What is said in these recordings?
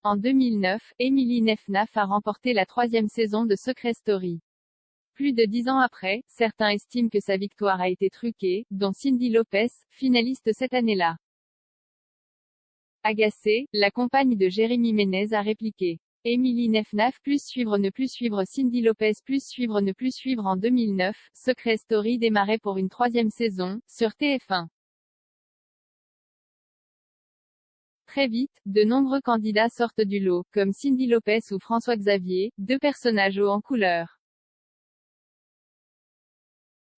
En 2009, Emily Nefnaf a remporté la 3e saison de Secret Story. Plus de 10 ans après, certains estiment que sa victoire a été truquée, dont Cyndi Lopez, finaliste cette année-là. Agacée, la compagne de Jérémy Ménez a répliqué. Emily Nefnaf plus suivre ne plus suivre Cyndi Lopez plus suivre ne plus suivre. En 2009, Secret Story démarrait pour une 3e saison, sur TF1. Très vite, de nombreux candidats sortent du lot, comme Cyndi Lopez ou François Xavier, deux personnages hauts en couleur.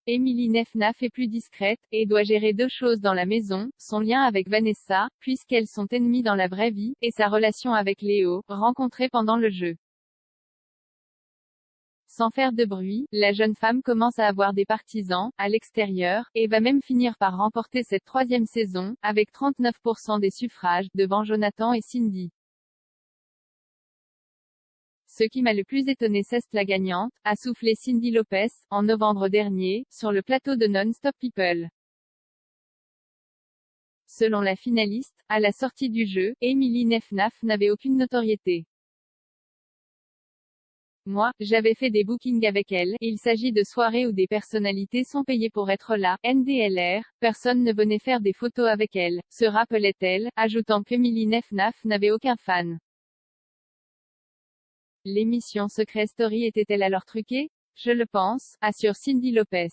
Emily Nefnaf est plus discrète, et doit gérer deux choses dans la maison, son lien avec Vanessa, puisqu'elles sont ennemies dans la vraie vie, et sa relation avec Léo, rencontré pendant le jeu. Sans faire de bruit, la jeune femme commence à avoir des partisans, à l'extérieur, et va même finir par remporter cette 3e saison, avec 39% des suffrages, devant Jonathan et Cyndi. Ce qui m'a le plus étonné, c'est la gagnante, a soufflé Cyndi Lopez, en novembre dernier, sur le plateau de Non-Stop People. Selon la finaliste, à la sortie du jeu, Emily Nefnaf n'avait aucune notoriété. Moi, j'avais fait des bookings avec elle, il s'agit de soirées où des personnalités sont payées pour être là, NDLR, personne ne venait faire des photos avec elle, se rappelait-elle, ajoutant qu'Emily Nefnaf n'avait aucun fan. L'émission Secret Story était-elle alors truquée? Je le pense, assure Cyndi Lopez.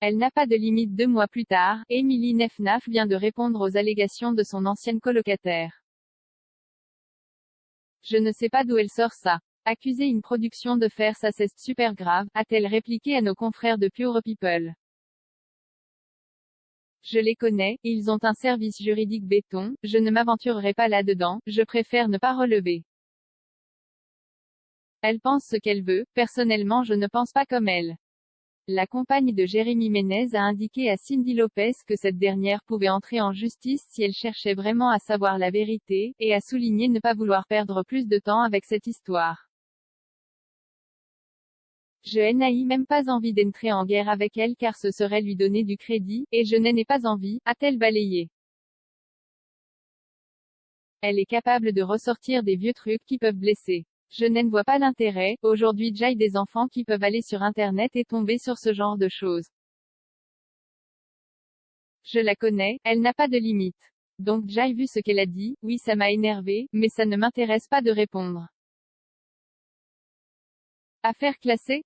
Elle n'a pas de limite. 2 mois plus tard, Emily Nefnaf vient de répondre aux allégations de son ancienne colocataire. Je ne sais pas d'où elle sort ça. Accuser une production de faire ça, c'est super grave, a-t-elle répliqué à nos confrères de Pure People. Je les connais, ils ont un service juridique béton, je ne m'aventurerai pas là-dedans, je préfère ne pas relever. Elle pense ce qu'elle veut, personnellement je ne pense pas comme elle. La compagne de Jérémy Ménez a indiqué à Cyndi Lopez que cette dernière pouvait entrer en justice si elle cherchait vraiment à savoir la vérité, et a souligné ne pas vouloir perdre plus de temps avec cette histoire. Je n'ai même pas envie d'entrer en guerre avec elle car ce serait lui donner du crédit, et je n'en ai pas envie, a-t-elle balayé. Elle est capable de ressortir des vieux trucs qui peuvent blesser. Je n'en vois pas l'intérêt, aujourd'hui j'ai des enfants qui peuvent aller sur internet et tomber sur ce genre de choses. Je la connais, elle n'a pas de limite. Donc j'ai vu ce qu'elle a dit, oui ça m'a énervé, mais ça ne m'intéresse pas de répondre. Affaire classée?